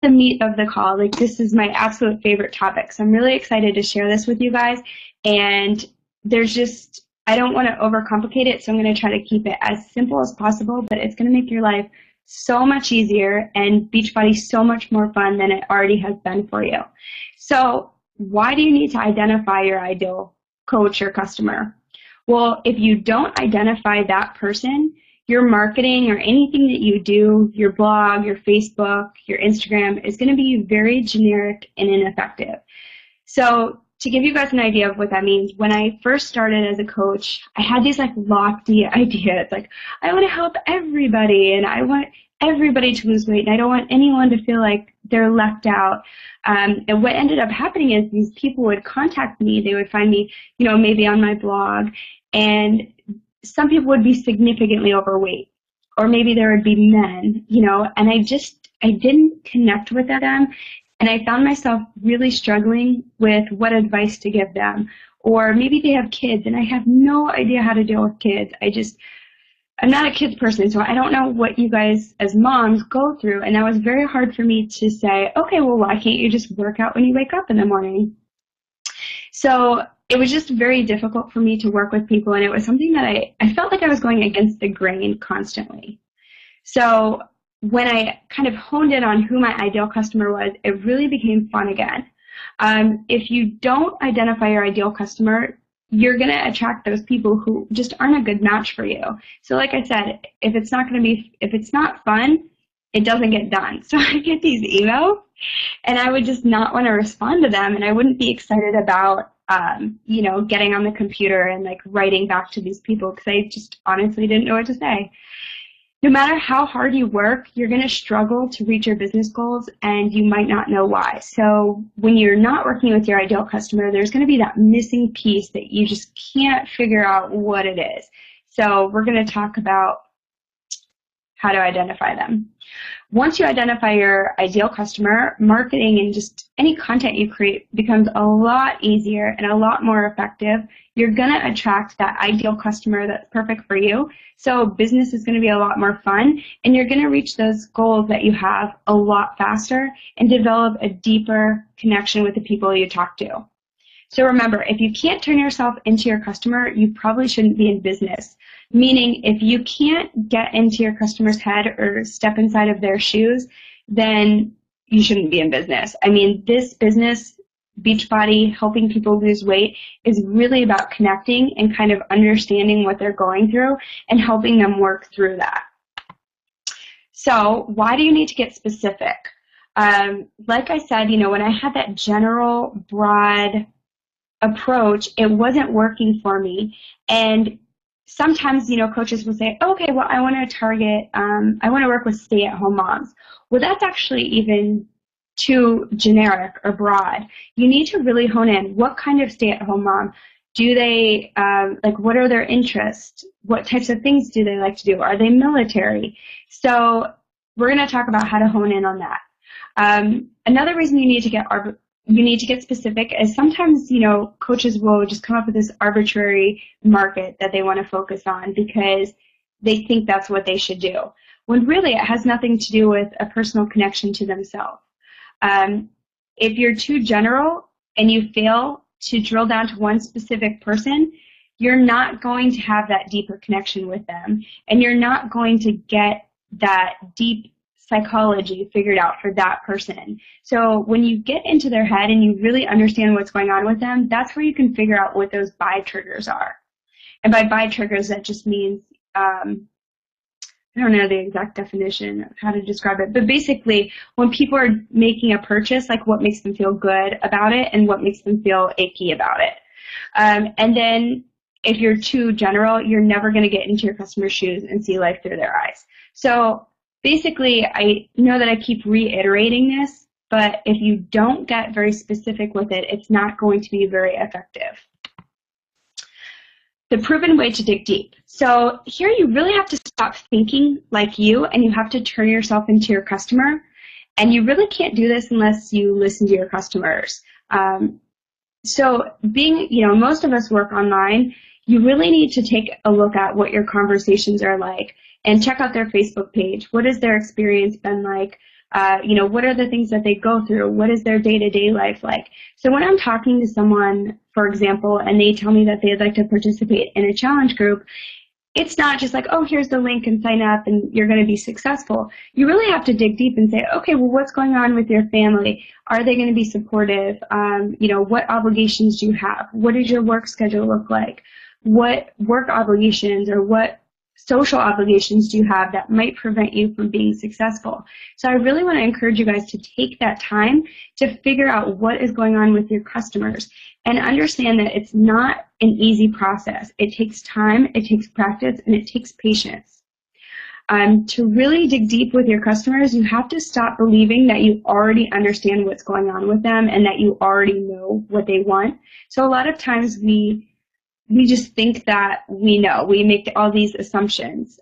the meat of the call. Like, this is my absolute favorite topic. So I'm really excited to share this with you guys. And I don't want to overcomplicate it, so I'm going to try to keep it as simple as possible, but it's going to make your life so much easier and Beachbody so much more fun than it already has been for you. So why do you need to identify your ideal coach or customer? Well, if you don't identify that person, your marketing or anything that you do, your blog, your Facebook, your Instagram, is going to be very generic and ineffective. So to give you guys an idea of what that means, when I first started as a coach, I had these like lofty ideas, like I want to help everybody and I want everybody to lose weight and I don't want anyone to feel like they're left out. And what ended up happening is these people would contact me, they would find me, maybe on my blog, and some people would be significantly overweight, or maybe there would be men, and I didn't connect with them. And I found myself really struggling with what advice to give them. Or maybe they have kids and I have no idea how to deal with kids. I'm not a kids person, so I don't know what you guys as moms go through. And that was very hard for me to say, okay, well, why can't you just work out when you wake up in the morning? So it was just very difficult for me to work with people. And it was something that I felt like I was going against the grain constantly. So when I kind of honed in on who my ideal customer was, it really became fun again. If you don't identify your ideal customer, you're going to attract those people who just aren't a good match for you. So like I said, if it's not fun, it doesn't get done. So I get these emails and I would just not want to respond to them, and I wouldn't be excited about getting on the computer and like writing back to these people because I just honestly didn't know what to say. No matter how hard you work, you're going to struggle to reach your business goals, and you might not know why. So when you're not working with your ideal customer, there's going to be that missing piece that you just can't figure out what it is. So we're going to talk about how to identify them. Once you identify your ideal customer, marketing and just any content you create becomes a lot easier and a lot more effective. You're going to attract that ideal customer that's perfect for you. So business is going to be a lot more fun, and you're going to reach those goals that you have a lot faster and develop a deeper connection with the people you talk to. So remember, if you can't turn yourself into your customer, you probably shouldn't be in business. Meaning, if you can't get into your customer's head or step inside of their shoes, then you shouldn't be in business. I mean, this business, Beachbody, helping people lose weight, is really about connecting and kind of understanding what they're going through and helping them work through that. So why do you need to get specific? Like I said, when I had that general, broad approach, it wasn't working for me. And sometimes, coaches will say, okay, well, I want to work with stay-at-home moms. Well, that's actually even too generic or broad. You need to really hone in. What kind of stay-at-home mom? Do they, what are their interests? What types of things do they like to do? Are they military? So we're going to talk about how to hone in on that. Another reason you need to get specific is sometimes, coaches will just come up with this arbitrary market that they want to focus on because they think that's what they should do, when really it has nothing to do with a personal connection to themselves. If you're too general and you fail to drill down to one specific person, you're not going to have that deeper connection with them, and you're not going to get that deep psychology figured out for that person. So when you get into their head and you really understand what's going on with them, that's where you can figure out what those buy triggers are. And by buy triggers, that just means, I don't know the exact definition of how to describe it, but basically when people are making a purchase, like what makes them feel good about it and what makes them feel icky about it. And then if you're too general, you're never going to get into your customer's shoes and see life through their eyes. So basically, I know that I keep reiterating this, but if you don't get very specific with it, it's not going to be very effective. The proven way to dig deep. So here you really have to stop thinking like you, and you have to turn yourself into your customer. And you really can't do this unless you listen to your customers. So being, most of us work online, you really need to take a look at what your conversations are like and check out their Facebook page. What has their experience been like? What are the things that they go through? What is their day-to-day life like? So when I'm talking to someone, for example, and they tell me that they'd like to participate in a challenge group, it's not just like, oh, here's the link and sign up and you're going to be successful. You really have to dig deep and say, okay, well, what's going on with your family? Are they going to be supportive? What obligations do you have? What does your work schedule look like? What work obligations or what social obligations do you have that might prevent you from being successful? So I really want to encourage you guys to take that time to figure out what is going on with your customers and understand that it's not an easy process. It takes time, it takes practice, and it takes patience. To really dig deep with your customers, you have to stop believing that you already understand what's going on with them and that you already know what they want. So a lot of times we just think that we know. We make all these assumptions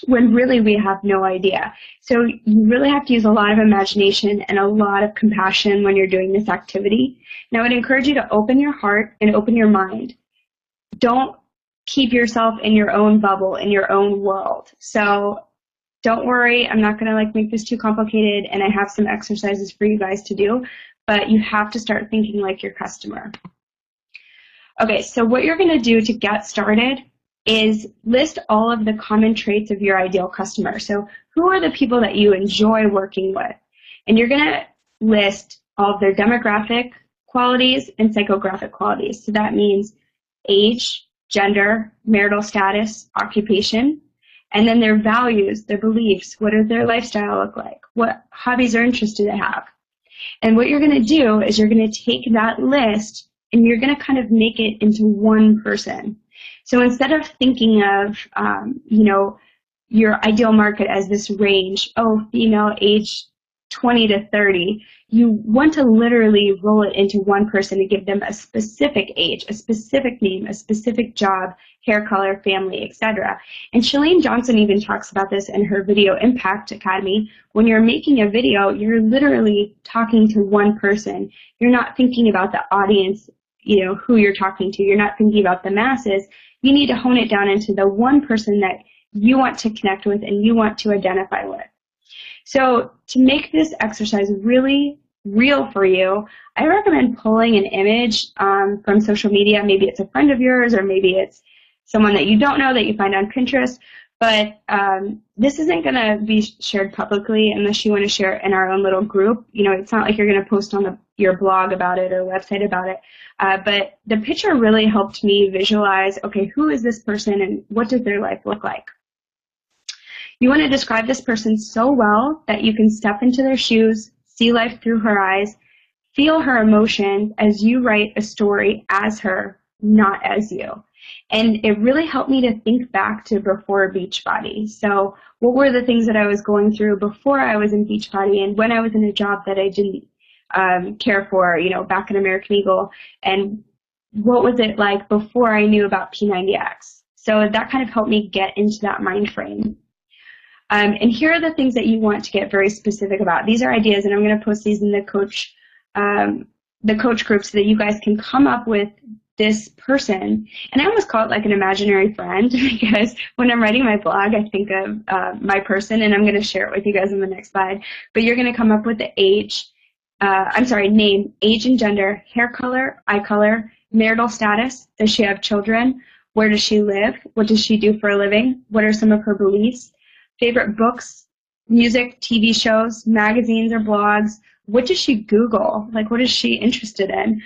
when really we have no idea. So you really have to use a lot of imagination and a lot of compassion when you're doing this activity. Now, I would encourage you to open your heart and open your mind. Don't keep yourself in your own bubble, in your own world. So don't worry, I'm not going to make this too complicated, and I have some exercises for you guys to do, but you have to start thinking like your customer. Okay, so what you're going to do to get started is list all of the common traits of your ideal customer. So who are the people that you enjoy working with? And you're going to list all of their demographic qualities and psychographic qualities. So that means age, gender, marital status, occupation, and then their values, their beliefs. What does their lifestyle look like? What hobbies or interests do they have? And what you're going to do is you're going to take that list and you're going to kind of make it into one person. So instead of thinking of, your ideal market as this range, female, age 20 to 30, you want to literally roll it into one person and give them a specific age, a specific name, a specific job, hair color, family, etc. And Chalene Johnson even talks about this in her Video Impact Academy. When you're making a video, you're literally talking to one person. You're not thinking about the audience, who you're talking to. You're not thinking about the masses. You need to hone it down into the one person that you want to connect with and you want to identify with. So to make this exercise really real for you, I recommend pulling an image from social media. Maybe it's a friend of yours, or maybe it's someone that you don't know that you find on Pinterest. But this isn't going to be shared publicly unless you want to share it in our own little group. It's not like you're going to post on your blog about it or website about it. But the picture really helped me visualize, okay, who is this person and what does their life look like? You want to describe this person so well that you can step into their shoes, see life through her eyes, feel her emotions as you write a story as her, not as you. And it really helped me to think back to before Beachbody. So what were the things that I was going through before I was in Beachbody and when I was in a job that I didn't care for, back in American Eagle, and what was it like before I knew about P90X? So that kind of helped me get into that mind frame. And here are the things that you want to get very specific about. These are ideas, and I'm going to post these in the coach group so that you guys can come up with this person. And I almost call it like an imaginary friend because when I'm writing my blog, I think of my person, and I'm going to share it with you guys in the next slide. But you're going to come up with the name, age and gender, hair color, eye color, marital status. Does she have children? Where does she live? What does she do for a living? What are some of her beliefs? Favorite books, music, TV shows, magazines or blogs. What does she Google? What is she interested in?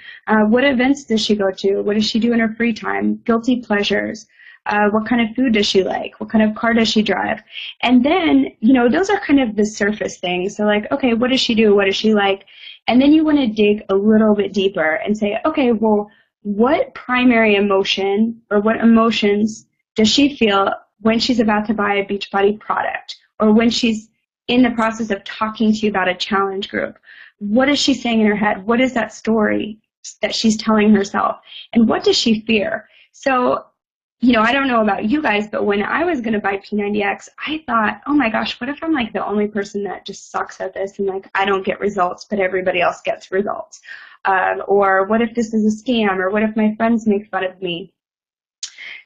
What events does she go to? What does she do in her free time? Guilty pleasures. What kind of food does she like? What kind of car does she drive? And then, those are kind of the surface things. So okay, what does she do? What does she like? And then you want to dig a little bit deeper and say, okay, well, what primary emotion or what emotions does she feel when she's about to buy a Beachbody product, or when she's in the process of talking to you about a challenge group? What is she saying in her head? What is that story that she's telling herself? And what does she fear? So, I don't know about you guys, but when I was going to buy P90X, I thought, oh my gosh, what if I'm the only person that just sucks at this and I don't get results, but everybody else gets results? Or what if this is a scam? Or what if my friends make fun of me?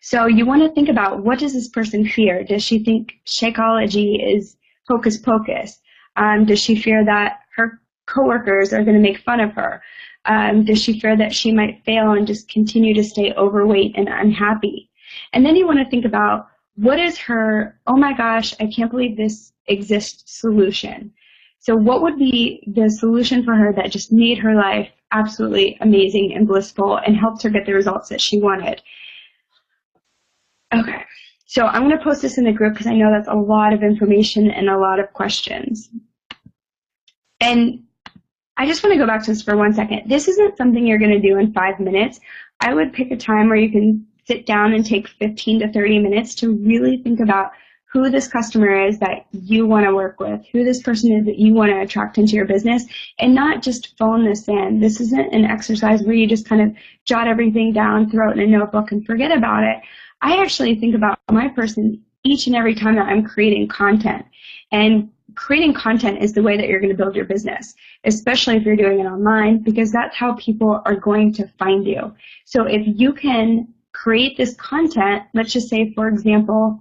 So you want to think about, what does this person fear? Does she think Shakeology is hocus pocus? Does she fear that her coworkers are going to make fun of her? Does she fear that she might fail and just continue to stay overweight and unhappy? And then you want to think about, what is her, oh my gosh, I can't believe this exists solution? So what would be the solution for her that just made her life absolutely amazing and blissful and helped her get the results that she wanted? Okay, so I'm going to post this in the group because I know that's a lot of information and a lot of questions. And I just want to go back to this for 1 second. This isn't something you're going to do in 5 minutes. I would pick a time where you can sit down and take 15 to 30 minutes to really think about who this customer is that you want to work with, who this person is that you want to attract into your business, and not just phone this in. This isn't an exercise where you just kind of jot everything down, throw it in a notebook, and forget about it. I actually think about my person each and every time that I'm creating content. And creating content is the way that you're going to build your business, especially if you're doing it online, because that's how people are going to find you. So if you can create this content, let's just say, for example,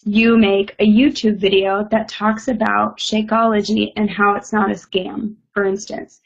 you make a YouTube video that talks about Shakeology and how it's not a scam, for instance.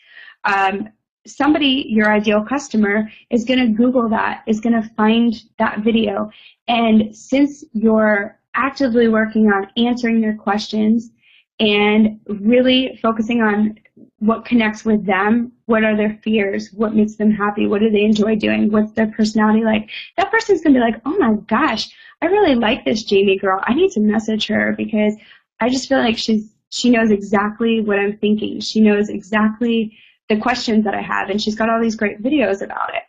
Somebody, your ideal customer, is going to Google that, is going to find that video. And since you're actively working on answering their questions and really focusing on what connects with them, what are their fears, what makes them happy, what do they enjoy doing, what's their personality like, that person's going to be like, oh my gosh, I really like this Jamie girl. I need to message her because I just feel like she knows exactly what I'm thinking. She knows exactly the questions that I have, and she's got all these great videos about it.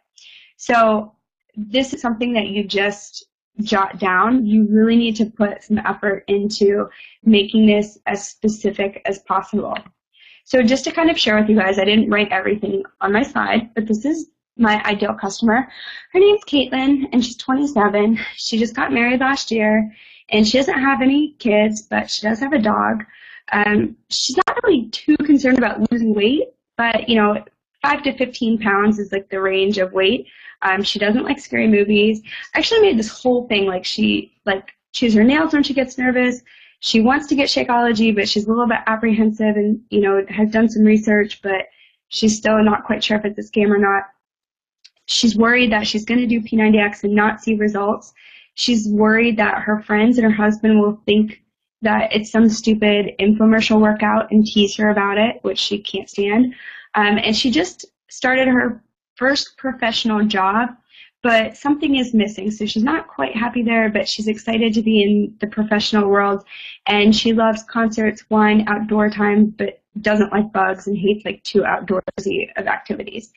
So this is something that you just jot down. You really need to put some effort into making this as specific as possible. So just to kind of share with you guys, I didn't write everything on my slide, but this is my ideal customer. Her name's Caitlin, and she's 27. She just got married last year, and she doesn't have any kids, but she does have a dog. She's not really too concerned about losing weight, but 5 to 15 pounds is like the range of weight. She doesn't like scary movies. I actually made this whole thing like she chews her nails when she gets nervous. She wants to get Shakeology, but she's a little bit apprehensive and, has done some research, but she's still not quite sure if it's a scam or not. She's worried that she's going to do P90X and not see results. She's worried that her friends and her husband will think that it's some stupid infomercial workout and tease her about it, which she can't stand. And she just started her first professional job, but something is missing. So she's not quite happy there, but she's excited to be in the professional world. And she loves concerts, wine, outdoor time, but doesn't like bugs and hates like too outdoorsy of activities.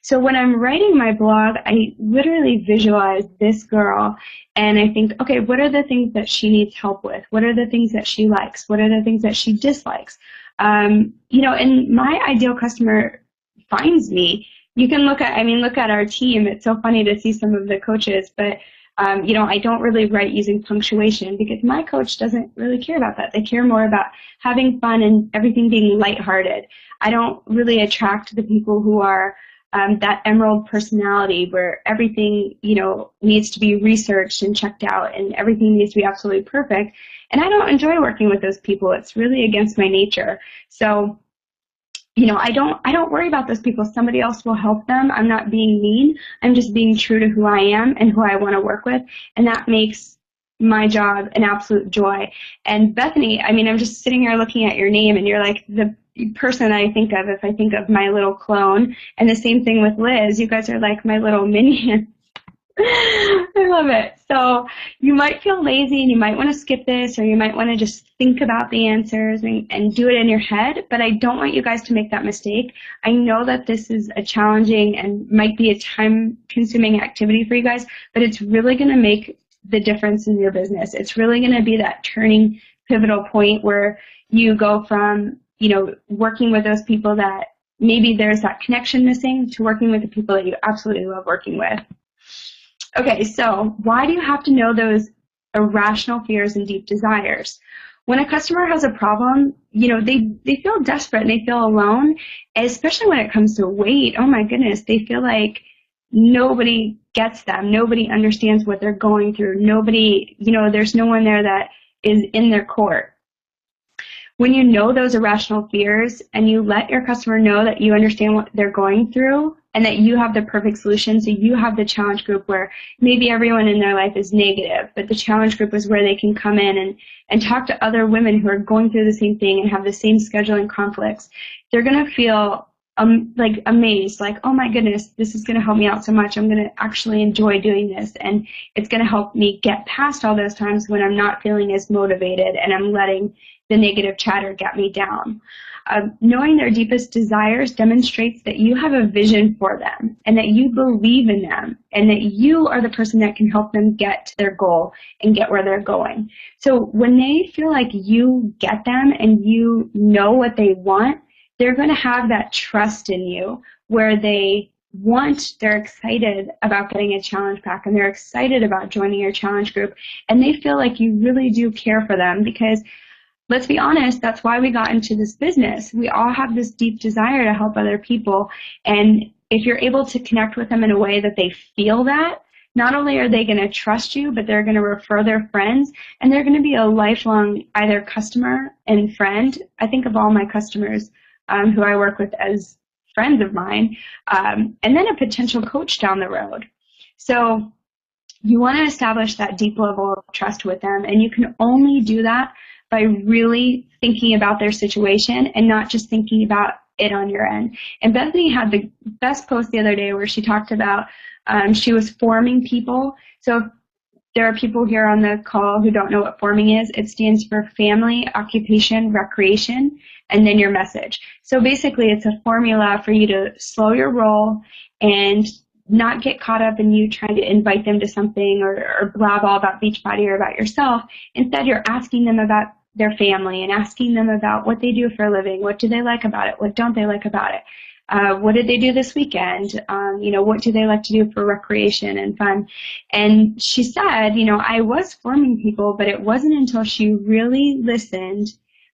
So when I'm writing my blog, I literally visualize this girl and I think, okay, what are the things that she needs help with? What are the things that she likes? What are the things that she dislikes? And my ideal customer finds me. You can look at our team. It's so funny to see some of the coaches, but I don't really write using punctuation because my coach doesn't really care about that. They care more about having fun and everything being lighthearted. I don't really attract the people who are that emerald personality where everything, needs to be researched and checked out and everything needs to be absolutely perfect. And I don't enjoy working with those people. It's really against my nature. So, I don't worry about those people. Somebody else will help them. I'm not being mean. I'm just being true to who I am and who I want to work with. And that makes my job an absolute joy. And Bethany, I'm just sitting here looking at your name and you're like the person I think of if I think of my little clone. And the same thing with Liz. You guys are like my little minions. I love it. So you might feel lazy and you might want to skip this or you might want to just think about the answers and do it in your head, but I don't want you guys to make that mistake. I know that this is a challenging and might be a time-consuming activity for you guys, but it's really going to make the difference in your business. It's really going to be that turning pivotal point where you go from, working with those people that maybe there's that connection missing to working with the people that you absolutely love working with. Okay, so why do you have to know those irrational fears and deep desires? When a customer has a problem, they feel desperate and they feel alone, especially when it comes to weight. Oh my goodness, they feel like nobody gets them. Nobody understands what they're going through. Nobody, there's no one there that is in their court. when you know those irrational fears and you let your customer know that you understand what they're going through and that you have the perfect solution, so you have the challenge group where maybe everyone in their life is negative, but the challenge group is where they can come in and talk to other women who are going through the same thing and have the same scheduling conflicts. They're going to feel like amazed, like, oh my goodness, this is going to help me out so much. I'm going to actually enjoy doing this, and it's going to help me get past all those times when I'm not feeling as motivated and I'm letting the negative chatter get me down. Knowing their deepest desires demonstrates that you have a vision for them and that you believe in them and that you are the person that can help them get to their goal and get where they're going. So when they feel like you get them and you know what they want, they're going to have that trust in you where they're excited about getting a challenge pack and they're excited about joining your challenge group, and they feel like you really do care for them because, let's be honest, that's why we got into this business. We all have this deep desire to help other people, and if you're able to connect with them in a way that they feel that, not only are they going to trust you, but they're going to refer their friends, and they're going to be a lifelong either customer and friend. I think of all my customers who I work with as friends of mine, and then a potential coach down the road. So you want to establish that deep level of trust with them, and you can only do that by really thinking about their situation and not just thinking about it on your end. And Bethany had the best post the other day where she talked about she was forming people. So if there are people here on the call who don't know what forming is, it stands for family, occupation, recreation, and then your message. So basically it's a formula for you to slow your roll and not get caught up in you trying to invite them to something or blab all about Beachbody or about yourself. Instead, you're asking them about their family and asking them about what they do for a living, what do they like about it, what don't they like about it, what did they do this weekend, what do they like to do for recreation and fun. And she said, I was forming people, but it wasn't until she really listened,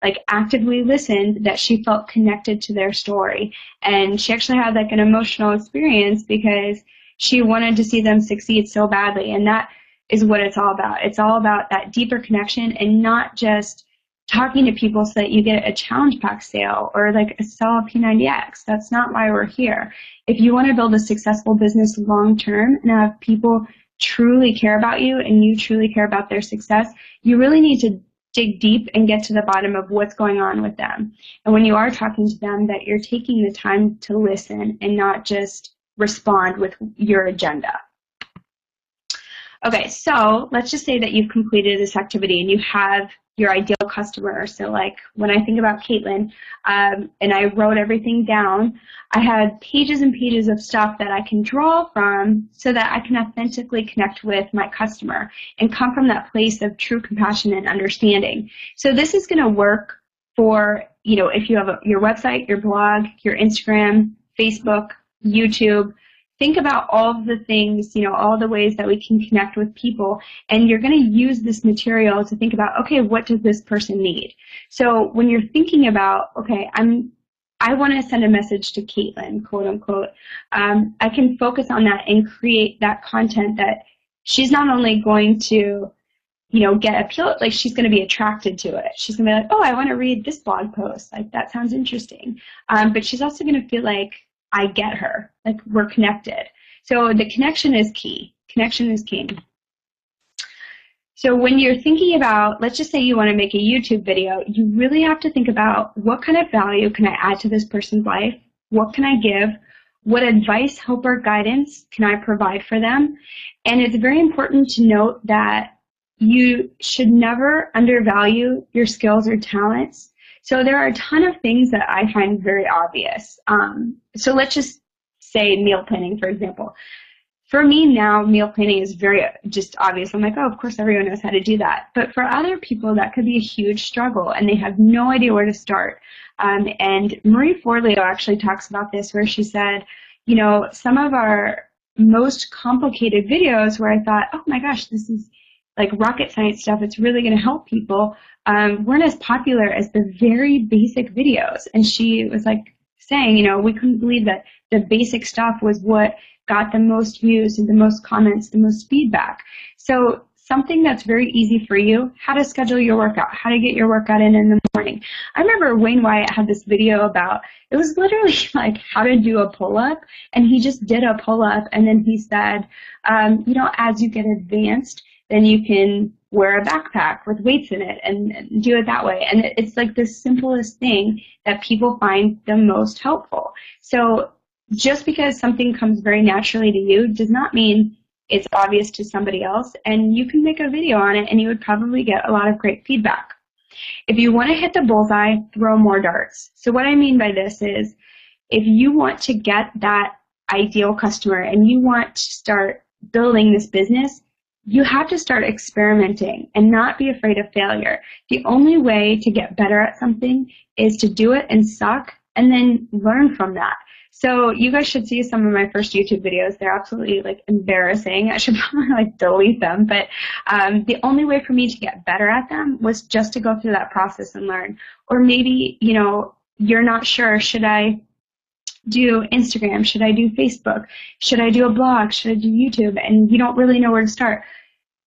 like actively listened, that she felt connected to their story. And she actually had like an emotional experience because she wanted to see them succeed so badly. And that is what it's all about. It's all about that deeper connection and not just talking to people so that you get a challenge pack sale or like sell a P90X. That's not why we're here. If you want to build a successful business long term and have people truly care about you and you truly care about their success, you really need to dig deep and get to the bottom of what's going on with them. And when you are talking to them, that you're taking the time to listen and not just respond with your agenda. Okay, so let's just say that you've completed this activity and you have your ideal customer. So like when I think about Caitlin, and I wrote everything down, I had pages and pages of stuff that I can draw from so that I can authentically connect with my customer and come from that place of true compassion and understanding. So this is going to work for, if you have your website, your blog, your Instagram, Facebook, YouTube. Think about all of the things, all the ways that we can connect with people, and you're going to use this material to think about, okay, what does this person need? So when you're thinking about, okay, I want to send a message to Caitlin, quote unquote, I can focus on that and create that content that she's not only going to, get appeal, like she's going to be attracted to it. She's going to be like, oh, I want to read this blog post. Like that sounds interesting. But she's also going to feel like I get her, like we're connected. So the connection is key. Connection is king. So when you're thinking about, let's just say you want to make a YouTube video, you really have to think about what kind of value can I add to this person's life? What can I give? What advice, help, or guidance can I provide for them? And it's very important to note that you should never undervalue your skills or talents. So there are a ton of things that I find very obvious. So let's just say meal planning, for example. For me now, meal planning is very just obvious. I'm like, oh, of course everyone knows how to do that. But for other people, that could be a huge struggle, and they have no idea where to start. And Marie Forleo actually talks about this, where she said, some of our most complicated videos where I thought, oh my gosh, this is like rocket science stuff, it's really going to help people, weren't as popular as the very basic videos. And she was like saying, we couldn't believe that the basic stuff was what got the most views and the most comments, the most feedback. So something that's very easy for you, how to schedule your workout, how to get your workout in the morning. I remember Wayne Wyatt had this video about, it was literally like how to do a pull-up, and he just did a pull-up, and then he said, you know, as you get advanced, then you can wear a backpack with weights in it and do it that way. And it's like the simplest thing that people find the most helpful. So just because something comes very naturally to you does not mean it's obvious to somebody else, and you can make a video on it and you would probably get a lot of great feedback. If you want to hit the bullseye, throw more darts. So what I mean by this is, if you want to get that ideal customer and you want to start building this business, you have to start experimenting and not be afraid of failure. The only way to get better at something is to do it and suck and then learn from that. So you guys should see some of my first YouTube videos. They're absolutely like embarrassing. I should probably like delete them. But the only way for me to get better at them was just to go through that process and learn. Or maybe, you know, you're not sure, should I do Instagram? Should I do Facebook? Should I do a blog? Should I do YouTube? And you don't really know where to start.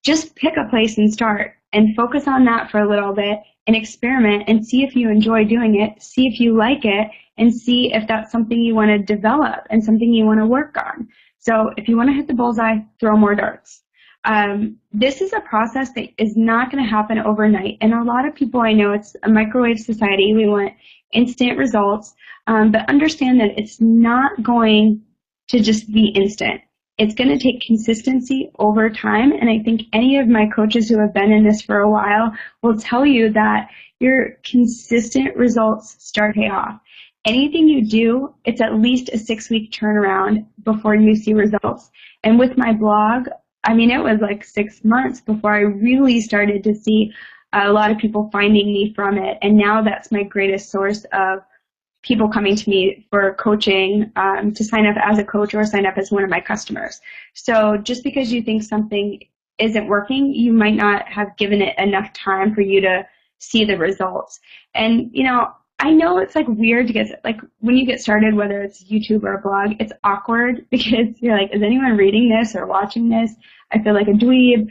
Just pick a place and start and focus on that for a little bit and experiment and see if you enjoy doing it, see if you like it, and see if that's something you want to develop and something you want to work on. So if you want to hit the bullseye, throw more darts. This is a process that is not going to happen overnight. And a lot of people, I know it's a microwave society. We want instant results. But understand that it's not going to just be instant. It's going to take consistency over time. And I think any of my coaches who have been in this for a while will tell you that your consistent results start to pay off. Anything you do, it's at least a 6-week turnaround before you see results. And with my blog, I mean, it was like 6 months before I really started to see a lot of people finding me from it. And now that's my greatest source of people coming to me for coaching, to sign up as a coach or sign up as one of my customers. So just because you think something isn't working, you might not have given it enough time for you to see the results. And, you know, I know it's like weird to get, like when you get started, whether it's YouTube or a blog, it's awkward because you're like, is anyone reading this or watching this? I feel like a dweeb.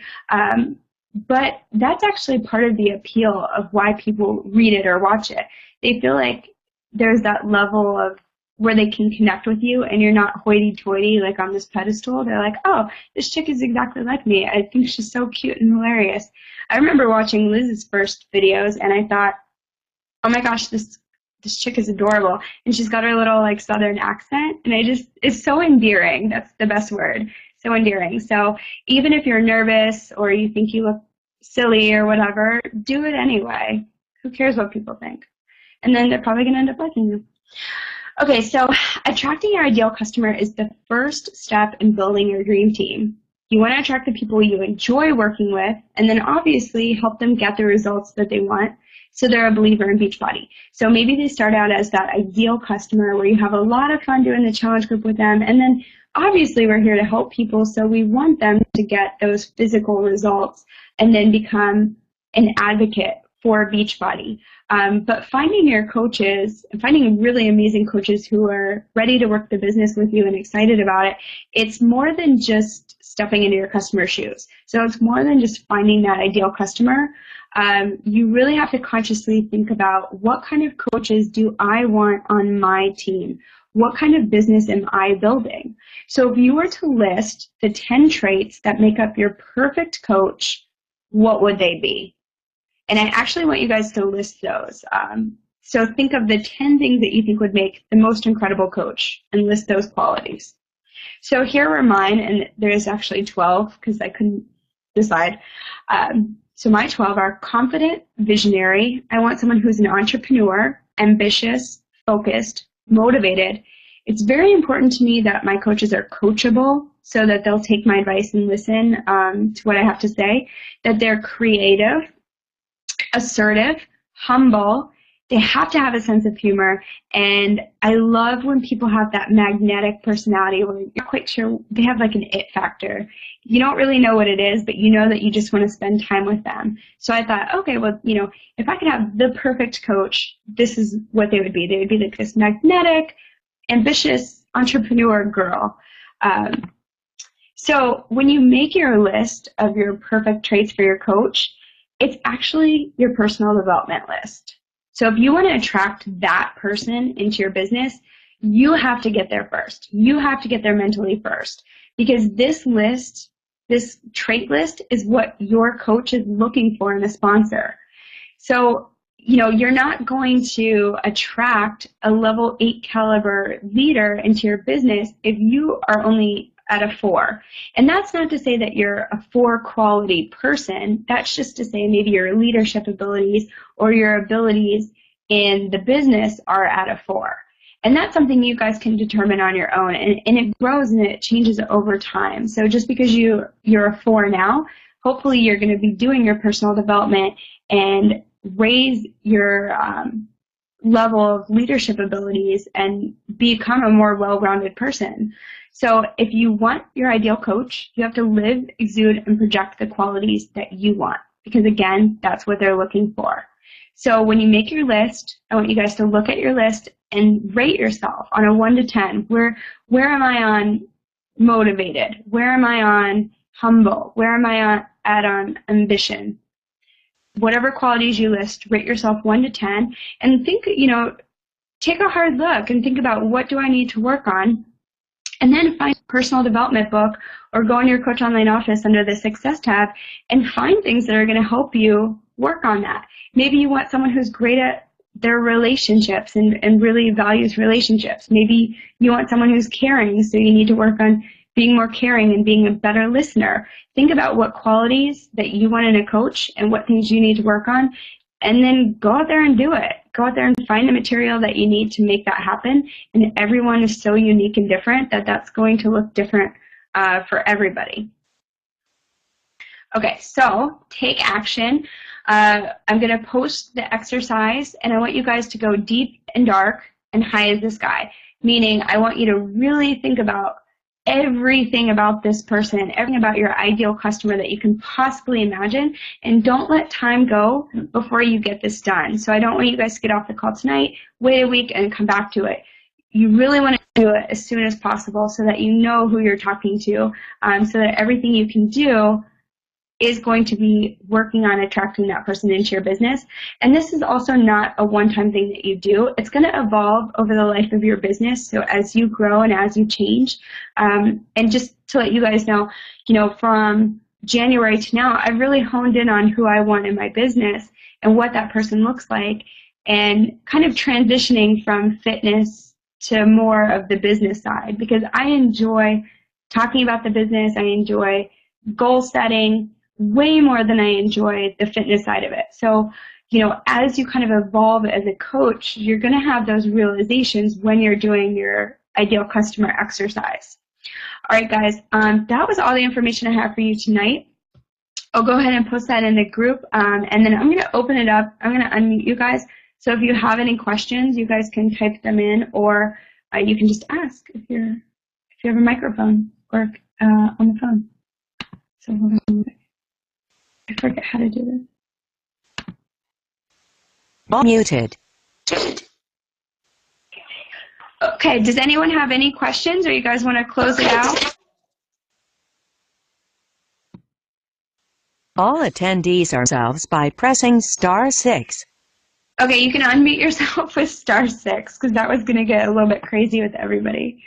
But that's actually part of the appeal of why people read it or watch it. They feel like there's that level of where they can connect with you and you're not hoity-toity like on this pedestal. They're like, oh, this chick is exactly like me. I think she's so cute and hilarious. I remember watching Liz's first videos and I thought, oh my gosh, this chick is adorable. And she's got her little like southern accent and it's so endearing. That's the best word. So endearing. So even if you're nervous or you think you look silly or whatever, do it anyway. Who cares what people think? And then they're probably going to end up liking you. Okay, so attracting your ideal customer is the first step in building your dream team. You want to attract the people you enjoy working with, and then obviously help them get the results that they want so they're a believer in Beachbody. So maybe they start out as that ideal customer where you have a lot of fun doing the challenge group with them, and then obviously we're here to help people, so we want them to get those physical results and then become an advocate for Beachbody. But finding your coaches, finding really amazing coaches who are ready to work the business with you and excited about it, it's more than just stepping into your customer's shoes. So it's more than just finding that ideal customer. You really have to consciously think about what kind of coaches do I want on my team? What kind of business am I building? So if you were to list the 10 traits that make up your perfect coach, what would they be? And I actually want you guys to list those. So think of the 10 things that you think would make the most incredible coach and list those qualities. So here were mine, and there's actually 12 because I couldn't decide. So my 12 are confident, visionary. I want someone who's an entrepreneur, ambitious, focused, motivated. It's very important to me that my coaches are coachable so that they'll take my advice and listen to what I have to say, that they're creative, assertive, humble. They have to have a sense of humor, and I love when people have that magnetic personality where you're quite sure they have like an it factor. You don't really know what it is, but you know that you just want to spend time with them. So I thought, okay, well, you know, if I could have the perfect coach, this is what they would be. They would be like this magnetic, ambitious entrepreneur girl. So when you make your list of your perfect traits for your coach, it's actually your personal development list. So if you want to attract that person into your business, you have to get there first. You have to get there mentally first, because this list, this trait list, is what your coach is looking for in a sponsor. So, you're not going to attract a level 8 caliber leader into your business if you are only at a 4. And that's not to say that you're a 4 quality person. That's just to say maybe your leadership abilities or your abilities in the business are at a 4. And that's something you guys can determine on your own. And it grows and it changes over time. So just because you're a 4 now, hopefully you're going to be doing your personal development and raise your level of leadership abilities and become a more well-rounded person. So if you want your ideal coach, you have to live, exude, and project the qualities that you want, because again, that's what they're looking for. So when you make your list, I want you guys to look at your list and rate yourself on a 1 to 10. Where am I on motivated? Where am I on humble? Where am I on ambition? Whatever qualities you list, rate yourself 1 to 10, and think, take a hard look and think about, what do I need to work on? And then find a personal development book or go in your Coach Online office under the Success tab and find things that are going to help you work on that. Maybe you want someone who's great at their relationships and really values relationships. Maybe you want someone who's caring, so you need to work on being more caring and being a better listener. Think about what qualities that you want in a coach and what things you need to work on, and then go out there and do it. Go out there and find the material that you need to make that happen. And everyone is so unique and different that that's going to look different for everybody. Okay, so take action. I'm going to post the exercise, and I want you guys to go deep and dark and high as the sky, meaning I want you to really think about everything about this person, everything about your ideal customer that you can possibly imagine, and don't let time go before you get this done. So I don't want you guys to get off the call tonight, wait a week, and come back to it. You really want to do it as soon as possible so that you know who you're talking to, so that everything you can do is going to be working on attracting that person into your business. And this is also not a one-time thing that you do. It's going to evolve over the life of your business. So as you grow and as you change, and just to let you guys know, from January to now, I've really honed in on who I want in my business and what that person looks like, and kind of transitioning from fitness to more of the business side, because I enjoy talking about the business. I enjoy goal setting way more than I enjoy the fitness side of it. So, as you kind of evolve as a coach, you're going to have those realizations when you're doing your ideal customer exercise. All right, guys, that was all the information I have for you tonight. I'll go ahead and post that in the group, and then I'm going to open it up. I'm going to unmute you guys. So if you have any questions, you guys can type them in, or you can just ask if you have a microphone or on the phone. So I forget how to do this. Muted. Okay, does anyone have any questions, or you guys want to close it out? All attendees are themselves by pressing *6. Okay, you can unmute yourself with *6, because that was going to get a little bit crazy with everybody.